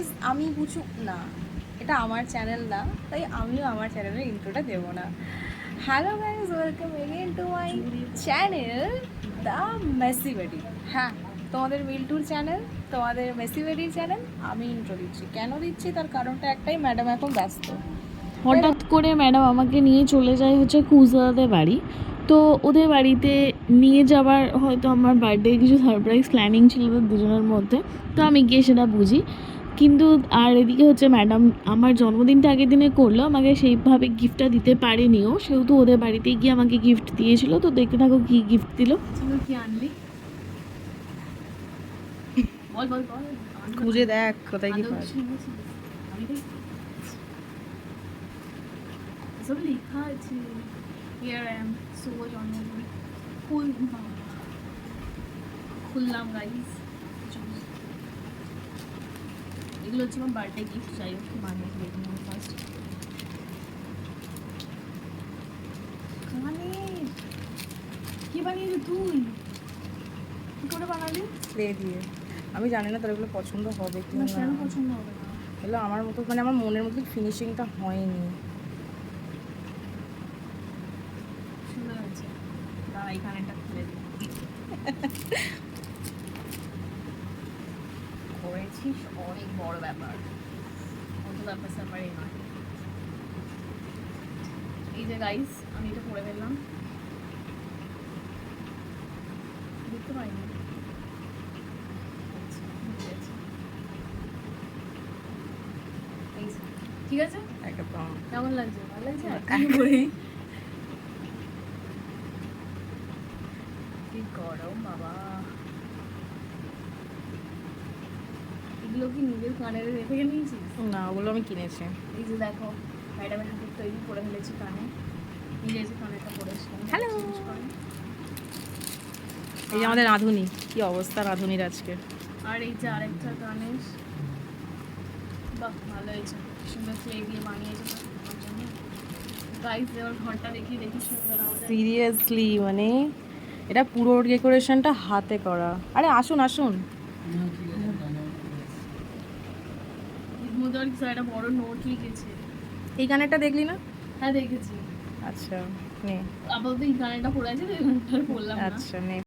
Guys, আমি বুঝু না, এটা আমার চ্যানেল না, তাই আমিও আমার চ্যানেলের ইন্ট্রোটা দেবো না। Hello guys, welcome again to my channel the Messi বেডি। হ্যাঁ, তোমাদের মিল্টুর চ্যানেল, তোমাদের মেসি বেডির চ্যানেল। আমি ইন্ট্রো দিচ্ছি, কেন দিচ্ছি তার কারণটা একটাই, ম্যাডাম এখন ব্যস্ত। হঠাৎ করে ম্যাডাম আমাকে নিয়ে চলে যায় হচ্ছে কুজদাদের বাড়ি। তো ওদের বাড়িতে নিয়ে যাওয়ার হয়তো আমার বার্থডে কিছু সারপ্রাইজ প্ল্যানিং ছিল তো দুজনের মধ্যে, তো আমি গিয়ে সেটা বুঝি। কিন্তু আর এদিকে হচ্ছে ম্যাডাম আমার জন্মদিনটা আগের দিনে করলো, আমাকে সেইভাবে গিফটটা দিতে পারেনিও, সেহেতু ওদের বাড়িতে গিয়ে আমাকে গিফট দিয়েছিল। তো দেখতে থাকো কী গিফট দিল। কি আনলি? বল বল বল, খুঁজে দেখ কোথায় কি পাওয়া যায়। সব লেখা আছে, হিয়ার আই এম, শুভ জন্মদিন, ফুল খুললাম গাইস। এগুলো হচ্ছে আমার বার্থডে গিফট, যাই হোক কি বানিয়ে দেখুন ফার্স্ট। মানে কি বানিয়েছিস তুই? কি করে বানালি? ক্লে দিয়ে। আমি জানি না তোর এগুলো পছন্দ হবে কি না, না। কেন পছন্দ হবে না? এগুলো আমার মতো, মানে আমার মনের মতো ফিনিশিংটা হয়নি। সুন্দর হয়েছে। দাঁড়া, এখানে একটা খুলে দিই। করেছিস অনেক বড় ব্যাপার, অত ব্যাপার স্যাপারই নয়। এই যে গাইস, আমি এটা পরে ফেললাম, দেখতে পাইনি। আচ্ছা, বুঝে গেছি। এই যে, ঠিক আছে? একদম। কেমন লাগছে? ভালো লাগছে? কি গরম বাবা! এগুলো কি নিজের কানের রেখে নিয়েছিস? না, ওগুলো আমি কিনেছি। এই যে দেখো, ম্যাডামের হাতের তৈরি করে ফেলেছি কানে। নিজে যে কানেরটা পরেছিলাম। হ্যালো। এই যে আমাদের রাঁধুনি, কি অবস্থা রাঁধুনির আজকে। আর এই যে আরেকটা কানের, বাহ ভালো হয়েছে, সুন্দর ক্লে দিয়ে বানিয়েছে আমার জন্য। গাইস, এবার ঘরটা দেখি সুন্দর আমাদের। সিরিয়াসলি, মানে এটা পুরো ডেকোরেশনটা হাতে করা। আরে আসুন আসুন। মধ্যে কিছু একটা বড় নোট লিখেছে। এই গানেরটা দেখলি না? হ্যাঁ দেখেছি। আচ্ছা নে। আপাতত এই গানটা পড়ে আছে, তো এই গানটা আর পড়লাম না। আচ্ছা নে।